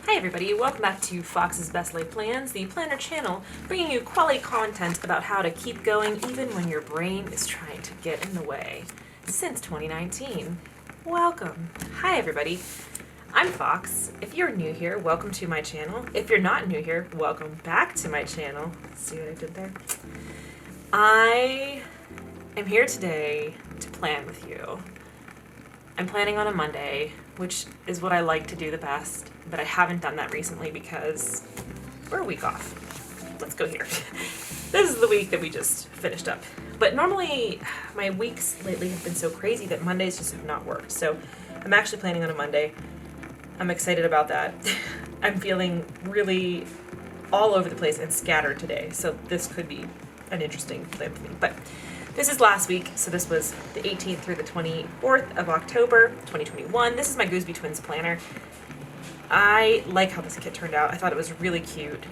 Hi everybody, welcome back to Fox's Best Laid Plans, the planner channel, bringing you quality content about how to keep going even when your brain is trying to get in the way. Since 2019. Welcome. Hi everybody. I'm Fox. If you're new here, welcome to my channel. If you're not new here, welcome back to my channel. See what I did there? I am here today to plan with you. I'm planning on a Monday, which is what I like to do the best, but I haven't done that recently because we're a week off. Let's go here. This is the week that we just finished up. But normally my weeks lately have been so crazy that Mondays just have not worked. So I'm actually planning on a Monday. I'm excited about that. I'm feeling really all over the place and scattered today. So this could be an interesting plan for me. But this is last week, so this was the 18th through the 24th of October, 2021. This is my Gooseby Twins planner. I like how this kit turned out. I thought it was really cute.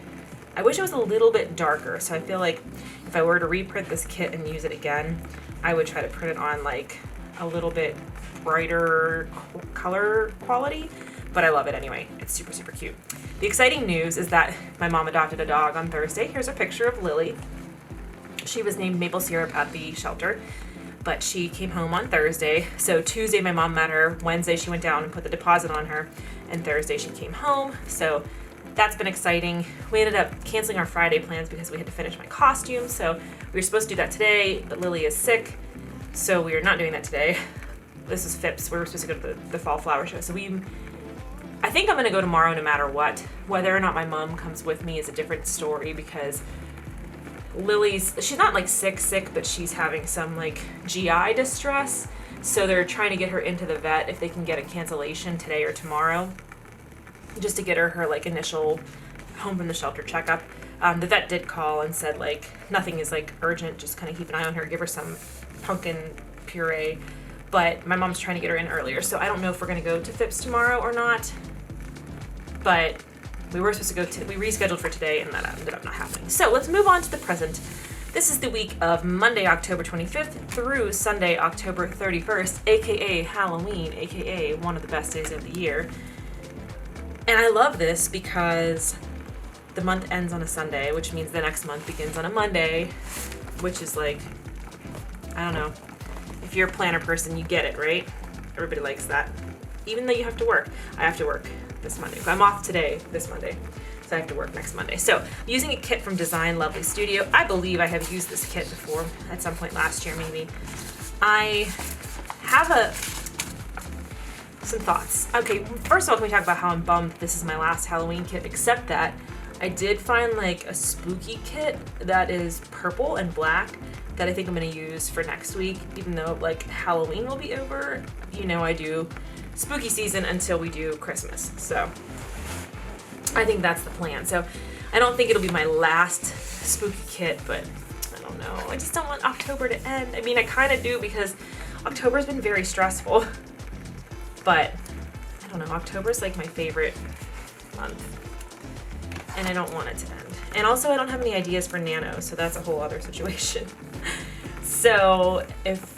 I wish it was a little bit darker, so I feel like if I were to reprint this kit and use it again, I would try to print it on like a little bit brighter color quality, but I love it anyway. It's super, super cute. The exciting news is that my mom adopted a dog on Thursday. Here's a picture of Lily. She was named Maple Syrup at the shelter, but she came home on Thursday. So Tuesday my mom met her, Wednesday she went down and put the deposit on her, and Thursday she came home. So that's been exciting. We ended up canceling our Friday plans because we had to finish my costume. So we were supposed to do that today, but Lily is sick, so we are not doing that today. This is Phipps. We were supposed to go to the fall flower show. So I think I'm gonna go tomorrow no matter what. Whether or not my mom comes with me is a different story because she's not like sick, but she's having some like GI distress. So they're trying to get her into the vet if they can get a cancellation today or tomorrow, just to get her like initial home from the shelter checkup. The vet did call and said like nothing is like urgent, just kind of keep an eye on her, give her some pumpkin puree. But my mom's trying to get her in earlier, so I don't know if we're gonna go to Phipps tomorrow or not. But we were supposed to we rescheduled for today and that ended up not happening. So let's move on to the present. This is the week of Monday, October 25th through Sunday, October 31st, aka Halloween, aka one of the best days of the year. And I love this because the month ends on a Sunday, which means the next month begins on a Monday, which is like, I don't know. If you're a planner person, you get it, right? Everybody likes that. Even though you have to work. I have to work this Monday. I'm off today, this Monday, so I have to work next Monday. So, I'm using a kit from Design Lovely Studio. I believe I have used this kit before, at some point last year maybe. I have some thoughts. Okay, first of all, can we talk about how I'm bummed this is my last Halloween kit, except that I did find like a spooky kit that is purple and black that I think I'm gonna use for next week, even though like Halloween will be over. You know I do spooky season until we do Christmas. So I think that's the plan. So I don't think it'll be my last spooky kit, but I don't know. I just don't want October to end. I mean, I kind of do because October's been very stressful, but I don't know. October's like my favorite month and I don't want it to end. And also I don't have any ideas for Nano, so that's a whole other situation. So if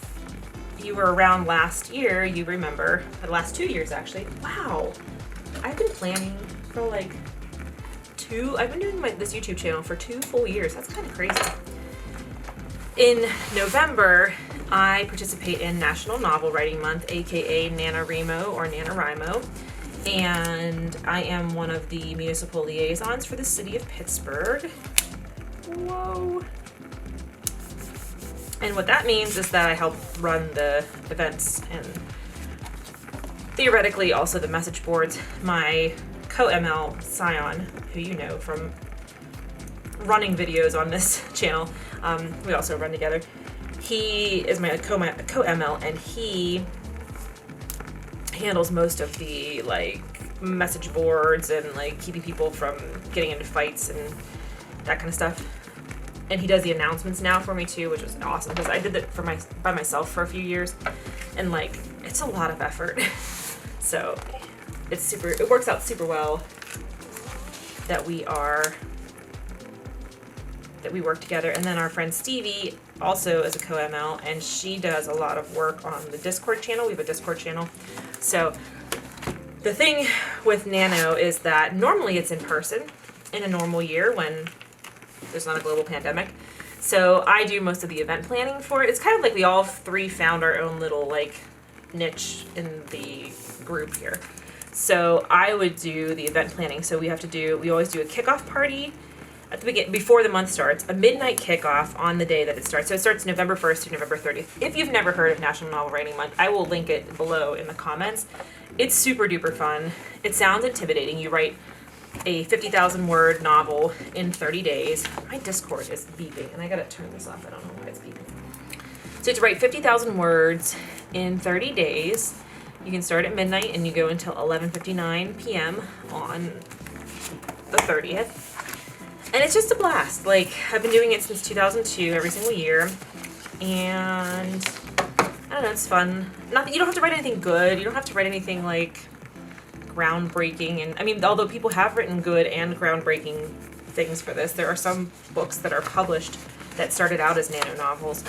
you were around last year, you remember, the last 2 years actually. Wow, I've been planning for like I've been doing this YouTube channel for 2 full years. That's kind of crazy. In November, I participate in National Novel Writing Month, aka NaNoWriMo or NaNoWriMo. And I am one of the municipal liaisons for the city of Pittsburgh. Whoa. And what that means is that I help run the events and theoretically also the message boards. My co-ML, Scion, who you know from running videos on this channel, we also run together. He is my co-ML and he handles most of the like message boards and like keeping people from getting into fights and that kind of stuff. And he does the announcements now for me too, which was awesome because I did that by myself for a few years, and like it's a lot of effort. So it works out super well that we work together. And then our friend Stevie also is a co-ML, and she does a lot of work on the Discord channel. We have a Discord channel. So The thing with Nano is that normally it's in person in a normal year when there's not a global pandemic. So I do most of the event planning for it. It's kind of like we all three found our own little like niche in the group here. So I would do the event planning. So we always do a kickoff party at the beginning, before the month starts, a midnight kickoff on the day that it starts. So it starts November 1st to November 30th. If you've never heard of National Novel Writing Month, I will link it below in the comments. It's super duper fun. It sounds intimidating. You write a 50,000 word novel in 30 days. My Discord is beeping, and I gotta turn this off. I don't know why it's beeping. So you have to write 50,000 words in 30 days. You can start at midnight and you go until 11:59 p.m. on the 30th. And it's just a blast. Like, I've been doing it since 2002 every single year. And I don't know, it's fun. Not that you don't have to write anything good. You don't have to write anything like groundbreaking. And I mean, although people have written good and groundbreaking things for this, there are some books that are published that started out as nano novels.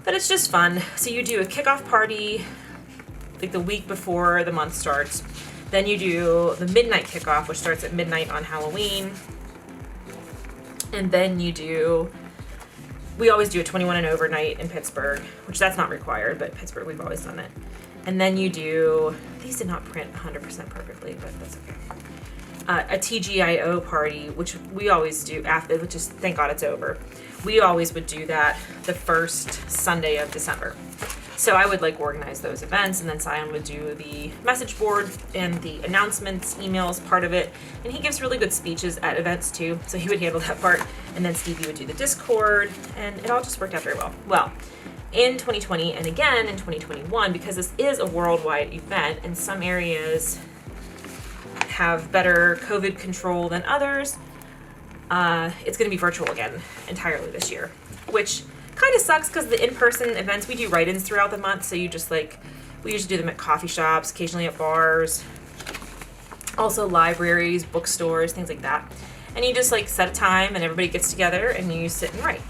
But it's just fun. So you do a kickoff party like the week before the month starts. Then you do the midnight kickoff, which starts at midnight on Halloween. And then we always do a 21 and over night in Pittsburgh, which that's not required, but Pittsburgh, we've always done it. And then you do, these did not print 100% perfectly, but that's okay. A TGIO party, which we always do after, which is, thank God it's over. We always would do that the first Sunday of December. So I would like organize those events, and then Sion would do the message board and the announcements, emails, part of it. And he gives really good speeches at events too, so he would handle that part. And then Stevie would do the Discord, and it all just worked out very well. Well, in 2020 and again in 2021, because this is a worldwide event and some areas have better COVID control than others, it's going to be virtual again entirely this year, which kind of sucks because the in-person events, we do write-ins throughout the month, so you just like, we usually do them at coffee shops, occasionally at bars, also libraries, bookstores, things like that. And you just like set a time and everybody gets together and you sit and write.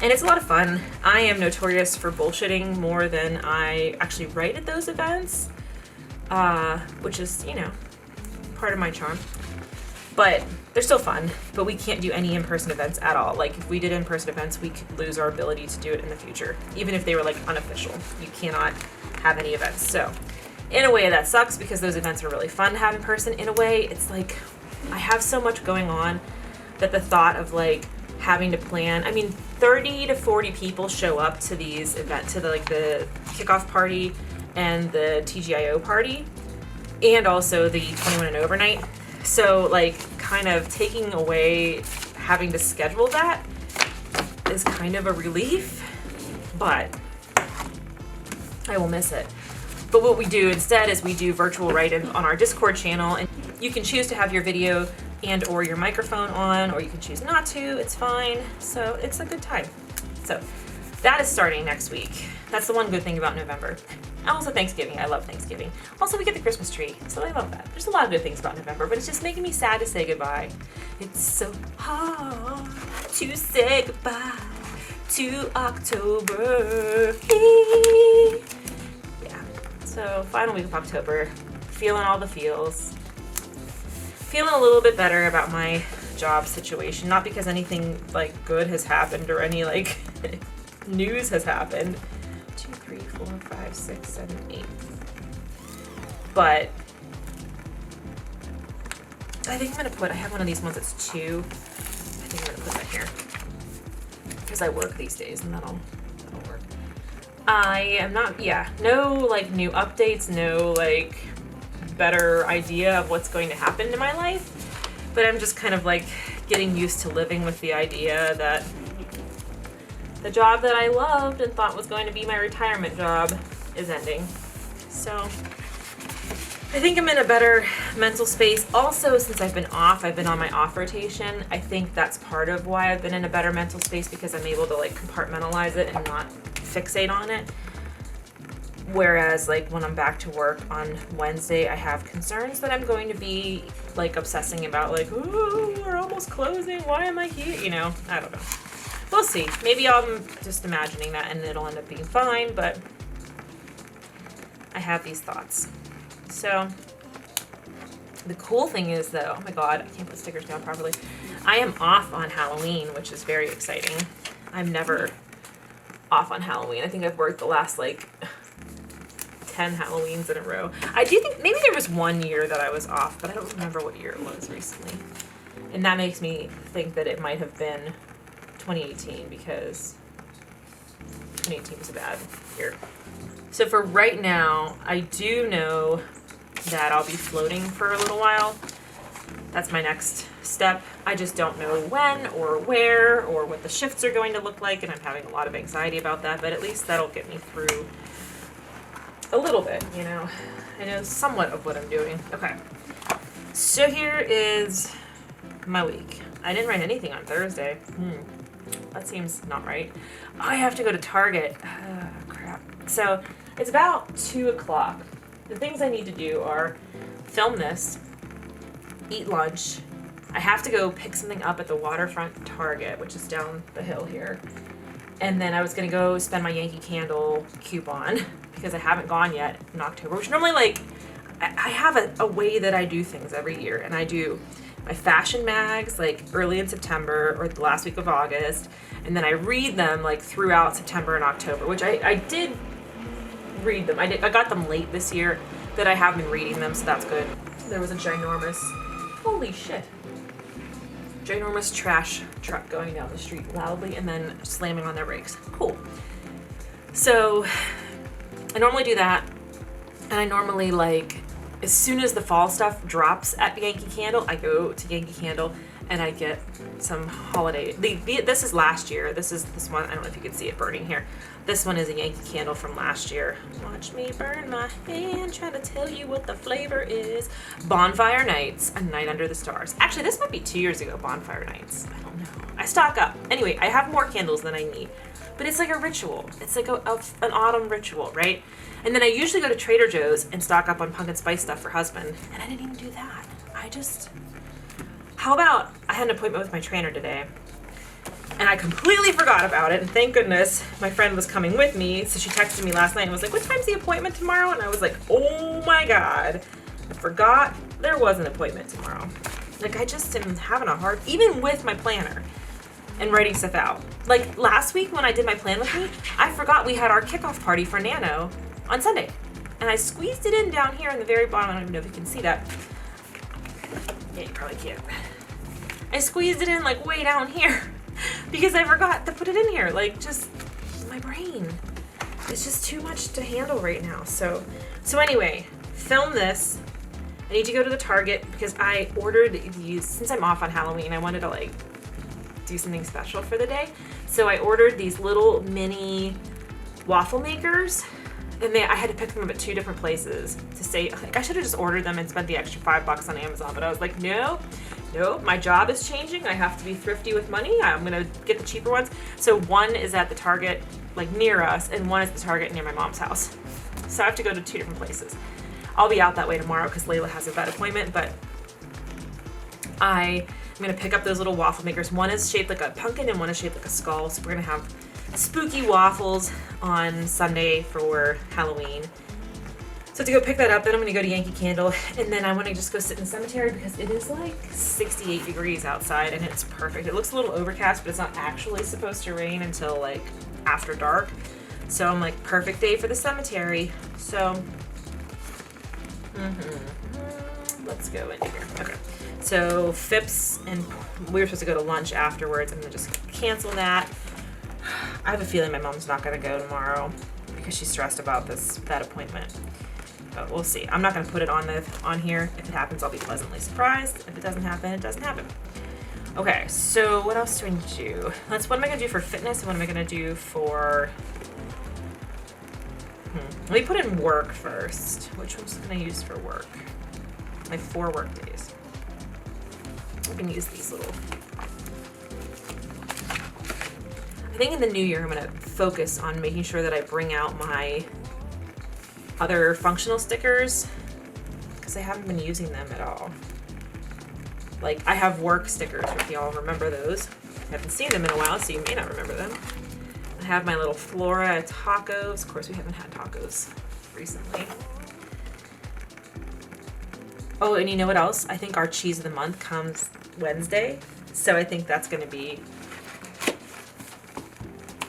And it's a lot of fun. I am notorious for bullshitting more than I actually write at those events, which is, you know, part of my charm. But they're still fun, but we can't do any in-person events at all. Like, if we did in-person events, we could lose our ability to do it in the future, even if they were, like, unofficial. You cannot have any events. So, in a way, that sucks because those events are really fun to have in person. In a way, it's like, I have so much going on that the thought of, like, having to plan, I mean, 30 to 40 people show up to these events, to the kickoff party and the TGIO party, and also the 21 and over night. So, like, kind of taking away having to schedule that is kind of a relief, but I will miss it. But what we do instead is we do virtual write-ins on our Discord channel, and you can choose to have your video and or your microphone on, or you can choose not to, it's fine. So it's a good time. So that is starting next week. That's the one good thing about November. And also Thanksgiving, I love Thanksgiving. Also we get the Christmas tree, so I love that. There's a lot of good things about November, but it's just making me sad to say goodbye. It's so hard to say goodbye to October. Yeah, so final week of October, feeling all the feels. Feeling a little bit better about my job situation, not because anything like good has happened or any like news has happened. 2, 3, 4, 5, 6, 7, 8. But I think I'm gonna I have one of these ones that's 2. I think I'm gonna put that here because I work these days and that'll work. I am not, no like new updates, no like better idea of what's going to happen to my life, but I'm just kind of like getting used to living with the idea that the job that I loved and thought was going to be my retirement job is ending. So I think I'm in a better mental space. Also, since I've been on my off rotation. I think that's part of why I've been in a better mental space, because I'm able to like compartmentalize it and not fixate on it. Whereas like when I'm back to work on Wednesday, I have concerns that I'm going to be like obsessing about, like, oh, we're almost closing, why am I here? You know, I don't know. We'll see. Maybe I'm just imagining that and it'll end up being fine, but I have these thoughts. So The cool thing is though, oh my god, I can't put stickers down properly. I am off on Halloween, which is very exciting. I'm never off on Halloween. I think I've worked the last like 10 Halloweens in a row. I do think maybe there was one year that I was off, but I don't remember what year it was recently. And that makes me think that it might have been 2018 because 2018 was a bad year. So for right now, I do know that I'll be floating for a little while. That's my next step. I just don't know when or where or what the shifts are going to look like, and I'm having a lot of anxiety about that, but at least that'll get me through a little bit, you know. I know somewhat of what I'm doing. Okay. So here is my week. I didn't write anything on Thursday. That seems not right. I have to go to Target. Crap. So it's about 2 o'clock. The things I need to do are film this, eat lunch. I have to go pick something up at the waterfront Target, which is down the hill here. And then I was going to go spend my Yankee Candle coupon because I haven't gone yet in October, which normally, like, I have a way that I do things every year. And I do my fashion mags, like, early in September or the last week of August. And then I read them, like, throughout September and October, which I did read them. I got them late this year, but I have been reading them, so that's good. There was a ginormous, holy shit, ginormous trash truck going down the street loudly and then slamming on their brakes. Cool. So I normally do that, and I normally, like, as soon as the fall stuff drops at Yankee Candle, I go to Yankee Candle and I get some holiday. This is last year. This one. I don't know if you can see it burning here. This one is a Yankee Candle from last year. Watch me burn my hand, trying to tell you what the flavor is. Bonfire Nights, A Night Under the Stars. Actually, this might be 2 years ago, Bonfire Nights. I don't know. I stock up. Anyway, I have more candles than I need. But it's like a ritual. It's like an autumn ritual, right? And then I usually go to Trader Joe's and stock up on pumpkin spice stuff for husband. And I didn't even do that. How about I had an appointment with my trainer today, and I completely forgot about it, and thank goodness my friend was coming with me, so she texted me last night and was like, what time's the appointment tomorrow? And I was like, oh my god, I forgot there was an appointment tomorrow. Like, I just am having a hard, even with my planner and writing stuff out. Like, last week when I did my plan with me, I forgot we had our kickoff party for Nano on Sunday, and I squeezed it in down here in the very bottom. I don't even know if you can see that. Yeah, you probably can't. I squeezed it in, like, way down here because I forgot to put it in here. Like, just my brain. It's just too much to handle right now. So anyway, film this. I need to go to the Target because I ordered these, since I'm off on Halloween, I wanted to, like, do something special for the day. So I ordered these little mini waffle makers, and I had to pick them up at 2 different places to say, like, I should have just ordered them and spent the extra $5 on Amazon, but I was like, no, my job is changing. I have to be thrifty with money. I'm gonna get the cheaper ones. So one is at the Target, like, near us, and one is the Target near my mom's house. So I have to go to 2 different places. I'll be out that way tomorrow because Layla has a vet appointment, but I'm gonna pick up those little waffle makers. One is shaped like a pumpkin and one is shaped like a skull. So we're gonna have spooky waffles on Sunday for Halloween. So to go pick that up, then I'm gonna go to Yankee Candle, and then I wanna just go sit in the cemetery because it is like 68 degrees outside and it's perfect. It looks a little overcast, but it's not actually supposed to rain until, like, after dark. So I'm like, perfect day for the cemetery. So, let's go in here. Okay. So Phipps, and we were supposed to go to lunch afterwards. I'm gonna just cancel that. I have a feeling my mom's not gonna go tomorrow because she's stressed about that appointment. But we'll see. I'm not gonna put it on here. If it happens, I'll be pleasantly surprised. If it doesn't happen, it doesn't happen. Okay, so what else do I need to do? What am I gonna do for fitness and what am I gonna do for... Let me put in work first. Which one's gonna use for work? My 4 work days. I can use these little... I think in the new year I'm gonna focus on making sure that I bring out my other functional stickers because I haven't been using them at all. Like, I have work stickers, if y'all remember those. I haven't seen them in a while, so you may not remember them. I have my little Flora tacos. Of course, we haven't had tacos recently. Oh, and you know what else? I think our cheese of the month comes Wednesday. So I think that's going to be,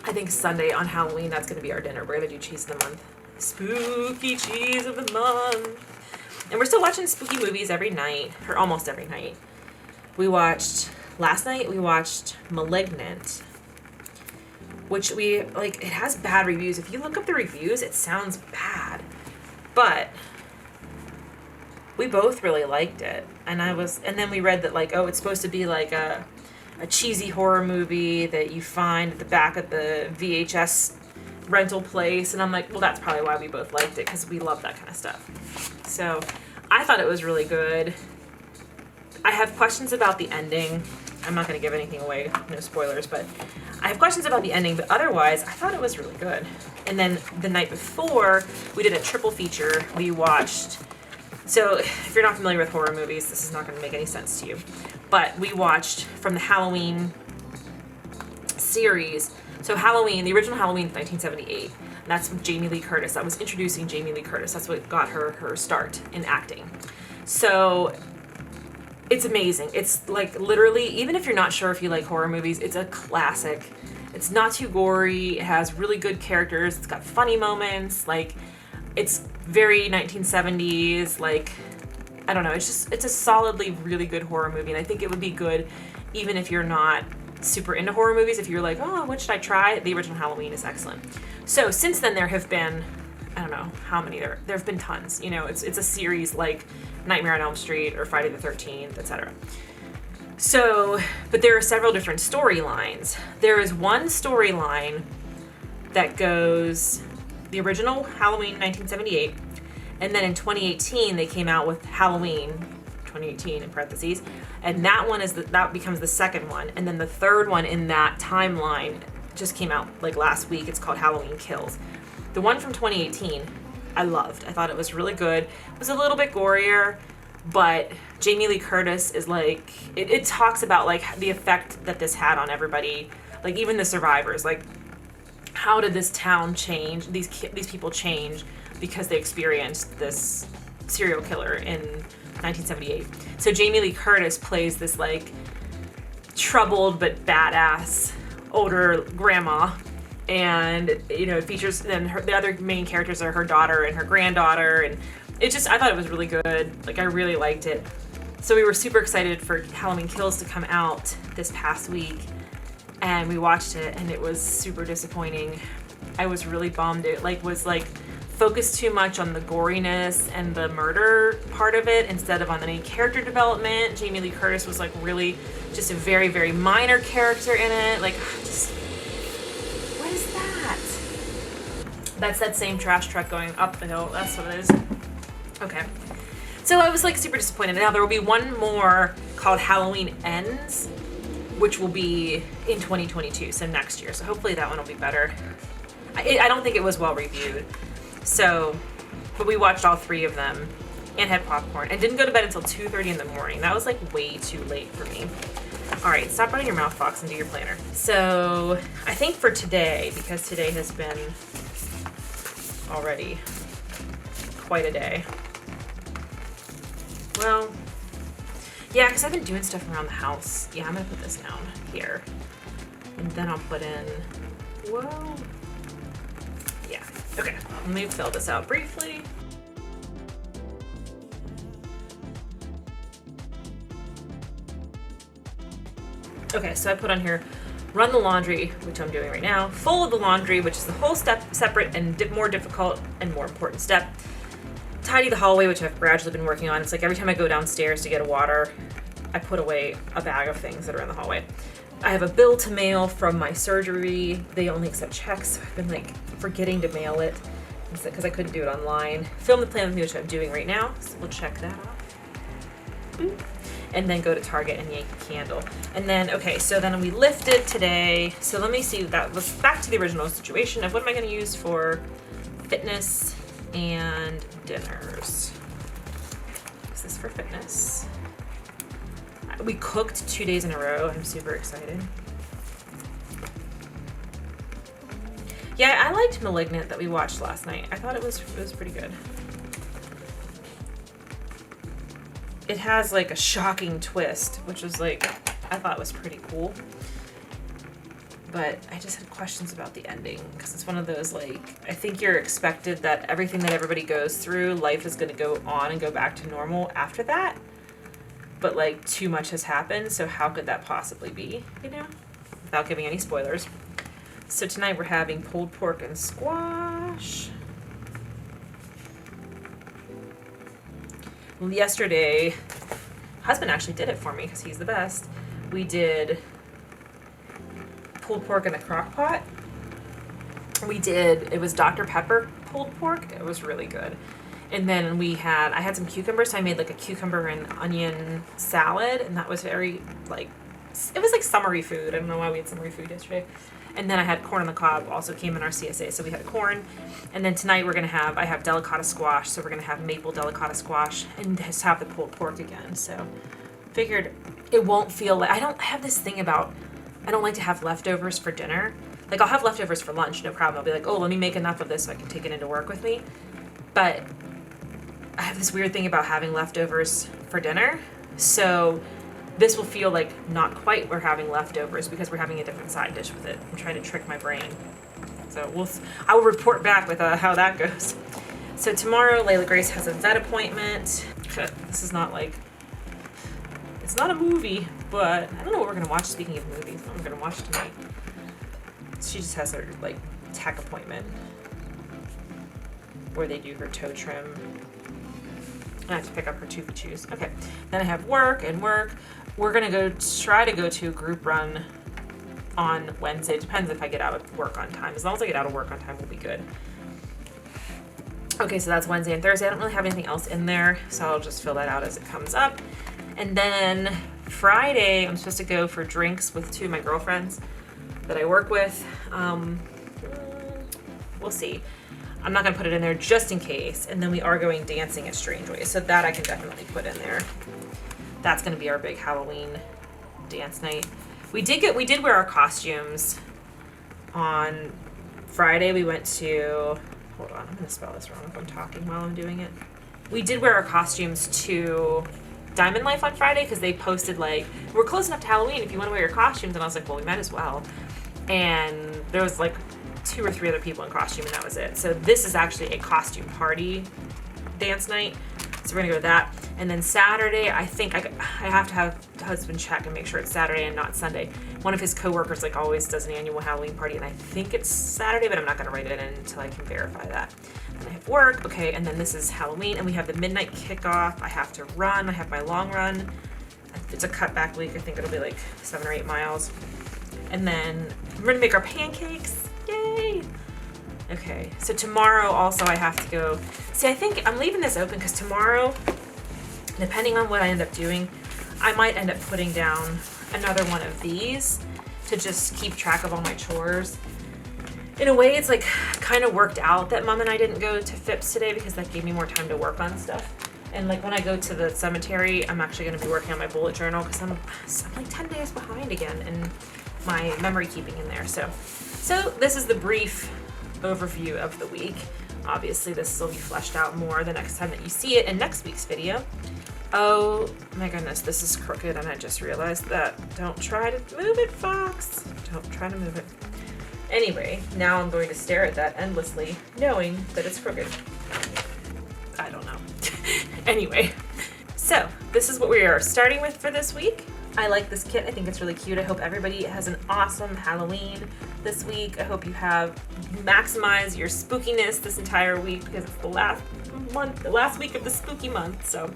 I think Sunday on Halloween, that's going to be our dinner. We're going to do cheese of the month. Spooky cheese of the month. And we're still watching spooky movies every night, or almost every night. Last night we watched Malignant, which it has bad reviews. If you look up the reviews, it sounds bad. But we both really liked it. And then we read that it's supposed to be like a cheesy horror movie that you find at the back of the VHS rental place. And I'm like, well, that's probably why we both liked it, because we love that kind of stuff. So I thought it was really good. I have questions about the ending. I'm not going to give anything away, no spoilers, but I have questions about the ending, but otherwise, I thought it was really good. And then the night before, we did a triple feature. We watched, so if you're not familiar with horror movies, this is not going to make any sense to you, but we watched from the Halloween series. So Halloween, the original Halloween, 1978, and that's with Jamie Lee Curtis. That was introducing Jamie Lee Curtis. That's what got her start in acting. So it's amazing. It's literally, even if you're not sure if you like horror movies, it's a classic. It's not too gory. It has really good characters. It's got funny moments. It's very 1970s. I don't know. It's a solidly really good horror movie. And I think it would be good even if you're not super into horror movies. If you're like, oh, what should I try? The original Halloween is excellent. So since then there have been, I don't know how many there have been tons. It's a series like Nightmare on Elm Street or Friday the 13th, etc. So, but there are several different storylines. There is one storyline that goes the original Halloween 1978, and then in 2018 they came out with Halloween 2018 in parentheses, and that becomes the second one, and then the third one in that timeline just came out last week. It's called Halloween Kills. The one from 2018 I loved. I thought it was really good. It was a little bit gorier, but Jamie Lee Curtis is it talks about the effect that this had on everybody, even the survivors. How did this town change? These people change because they experienced this serial killer in 1978. So Jamie Lee Curtis plays this troubled but badass older grandma. And, it features, then the other main characters are her daughter and her granddaughter. And I thought it was really good. I really liked it. So we were super excited for Halloween Kills to come out this past week. And we watched it, and it was super disappointing. I was really bummed. It, was focused too much on the goriness and the murder part of it instead of on any character development. Jamie Lee Curtis was, really just a very, very minor character in it. What is that? That's that same trash truck going up the hill. That's what it is. Okay. So I was super disappointed. Now there will be one more called Halloween Ends, which will be in 2022, so next year. So hopefully that one will be better. I don't think it was well reviewed. So, but we watched all three of them and had popcorn and didn't go to bed until 2:30 in the morning. That was way too late for me. All right, stop running your mouth, Fox, and do your planner. So I think for today, because today has been already quite a day. Well, yeah, because I've been doing stuff around the house. Yeah, I'm going to put this down here. And then I'll put in, whoa. Yeah, okay. Let me fill this out briefly. Okay, so I put on here, run the laundry, which I'm doing right now, fold the laundry, which is the whole separate and more difficult and more important step. Tidy the hallway, which I've gradually been working on. It's every time I go downstairs to get a water, I put away a bag of things that are in the hallway. I have a bill to mail from my surgery. They only accept checks, so I've been forgetting to mail it because I couldn't do it online. Film the plan with me, which I'm doing right now, so we'll check that off. And then go to Target and yank a candle. And then, okay, so then we lifted today. So let me see, that was back to the original situation of what am I gonna use for fitness and dinners. Is this for fitness? We cooked 2 days in a row. I'm super excited. Yeah, I liked Malignant that we watched last night. I thought it was pretty good. it has like a shocking twist, which was like, I thought was pretty cool. But I just had questions about the ending, because it's one of those, like, I think you're expected that everything that everybody goes through, life is going to go on and go back to normal after that. But, like, too much has happened, so how could that possibly be, you know? Without giving any spoilers. So tonight we're having pulled pork and squash. Well, yesterday, husband actually did it for me, because he's the best. We did pulled pork in a crock pot. It was Dr. Pepper pulled pork. It was really good. And then I had some cucumbers, so I made like a cucumber and onion salad, and that was very, like, it was like summery food. I don't know why we had summery food yesterday. And then I had corn on the cob, also came in our CSA, so we had corn. And then tonight I have delicata squash, so we're gonna have maple delicata squash and just have the pulled pork again. So figured it won't feel like, I don't have this thing about, I don't like to have leftovers for dinner. Like, I'll have leftovers for lunch, no problem. I'll be like, oh, let me make enough of this so I can take it into work with me. But I have this weird thing about having leftovers for dinner. So this will feel like not quite we're having leftovers because we're having a different side dish with it. I'm trying to trick my brain. So I will report back with how that goes. So tomorrow, Layla Grace has a vet appointment. This is not like, it's not a movie, but I don't know what we're going to watch. Speaking of movies, what I'm going to watch tonight. She just has her, like, tech appointment where they do her toe trim. I have to pick up her Toofy Chews. Okay. Then I have work. We're going to try to go to a group run on Wednesday. It depends if I get out of work on time. As long as I get out of work on time, we'll be good. Okay, so that's Wednesday and Thursday. I don't really have anything else in there, so I'll just fill that out as it comes up. And then Friday, I'm supposed to go for drinks with two of my girlfriends that I work with. We'll see. I'm not going to put it in there just in case. And then we are going dancing at Strange Ways, so that I can definitely put in there. That's going to be our big Halloween dance night. We did wear our costumes on Friday. We went to, hold on, I'm going to spell this wrong if I'm talking while I'm doing it. We did wear our costumes to Diamond Life on Friday because they posted, like, we're close enough to Halloween if you want to wear your costumes. And I was like, well, we might as well. And there was like 2 or 3 other people in costume, and that was it. So this is actually a costume party dance night. So we're gonna go to that. And then Saturday, I think I have to have husband check and make sure it's Saturday and not Sunday. One of his coworkers, like, always does an annual Halloween party, and I think it's Saturday, but I'm not gonna write it in until I can verify that. And I have work, okay, and then this is Halloween, and we have the midnight kickoff. I have to run. I have my long run. It's a cutback week. I think it'll be like 7 or 8 miles. And then we're gonna make our pancakes. Yay! Okay, so tomorrow also I have to go. See, I think I'm leaving this open because tomorrow, depending on what I end up doing, I might end up putting down another one of these to just keep track of all my chores. In a way, it's like kind of worked out that Mom and I didn't go to Phipps today because that gave me more time to work on stuff. And like when I go to the cemetery, I'm actually going to be working on my bullet journal because I'm like 10 days behind again in my memory keeping in there. So this is the brief overview of the week. Obviously, this will be fleshed out more the next time that you see it in next week's video. Oh my goodness, this is crooked and I just realized that. Don't try to move it, Fox. Don't try to move it. Anyway, now I'm going to stare at that endlessly, knowing that it's crooked. I don't know. Anyway, so this is what we are starting with for this week. I like this kit. I think it's really cute. I hope everybody has an awesome Halloween this week. I hope you maximize your spookiness this entire week because it's the last week of the spooky month. So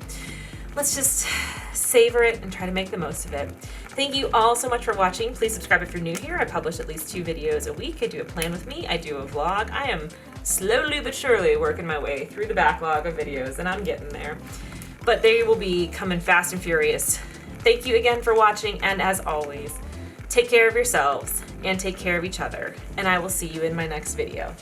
let's just savor it and try to make the most of it. Thank you all so much for watching. Please subscribe if you're new here. I publish at least 2 videos a week. I do a plan with me. I do a vlog. I am slowly but surely working my way through the backlog of videos, and I'm getting there. But they will be coming fast and furious. Thank you again for watching, and as always, take care of yourselves and take care of each other, and I will see you in my next video.